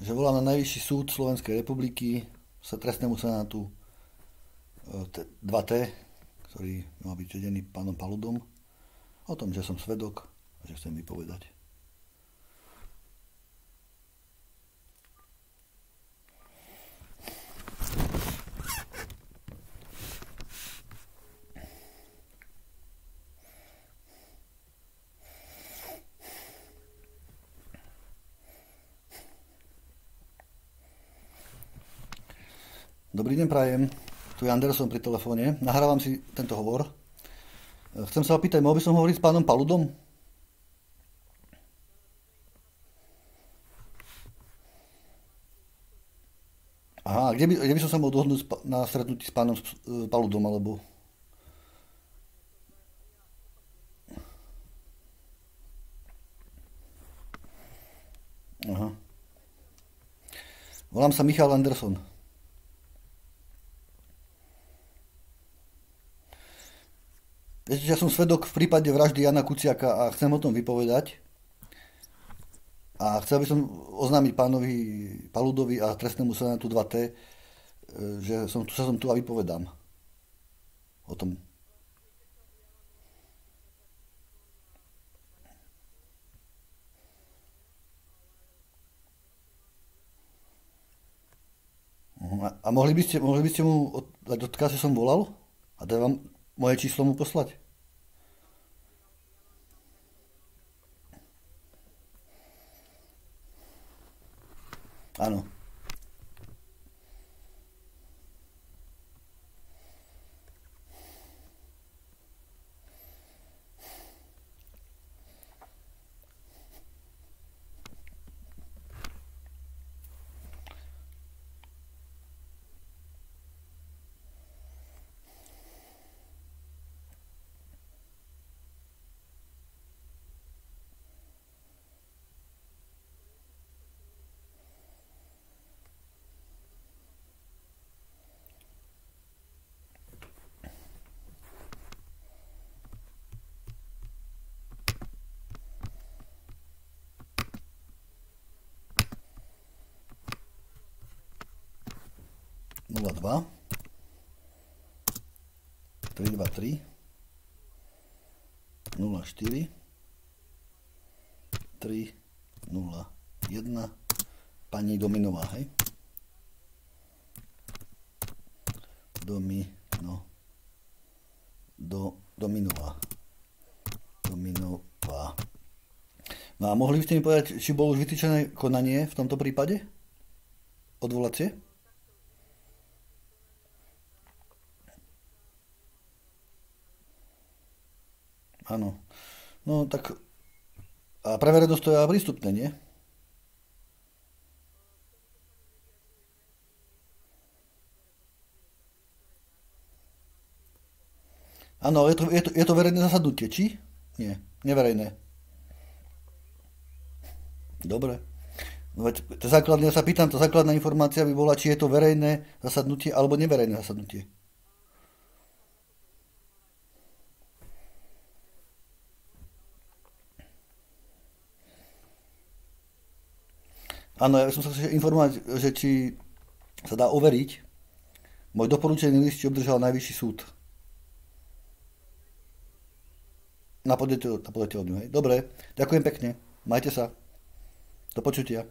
že volám na Najvyšší súd Slovenskej republiky sa trestnému senátu 2T, ktorý mal byť vedený pánom Paludom, o tom, že som svedok a že chcem vypovedať. Dobrý deň, prajem. Tu je Anderson pri telefóne. Nahrávam si tento hovor. Chcem sa opýtať, mohol by som hovoriť s pánom Paludom? Aha, kde by som sa mohol dohodnúť na stretnutí s pánom Paludom, alebo... Aha. Volám sa Michal Anderson. Viete, ja som svedok v prípade vraždy Jana Kuciaka a chcem o tom vypovedať. A chcel by som oznámiť pánovi Paludovi a trestnému senátu 2T, že som tu a vypovedám o tom. A mohli by ste mu dať odkaz, že som volal? A dať vám moje číslo mu poslať? Áno. Nula dva 323 04 301 pani Dominová, hej? Dominová. No a mohli by ste mi povedať, či bolo už vytýčené konanie v tomto prípade? Odvolacie? Áno. No tak a pre verejnosť to je prístupné, nie? Áno, je to verejné zasadnutie, či? Nie, neverejné. Dobre. No veď to základné, ja sa pýtam, to základná informácia by bola, či je to verejné zasadnutie alebo neverejné zasadnutie. Áno, ja som sa chcel informovať, že či sa dá overiť. Môj doporučený list či obdržal Najvyšší súd. Na podnetie od ňu, hej? Dobre, ďakujem pekne. Majte sa. Do počutia.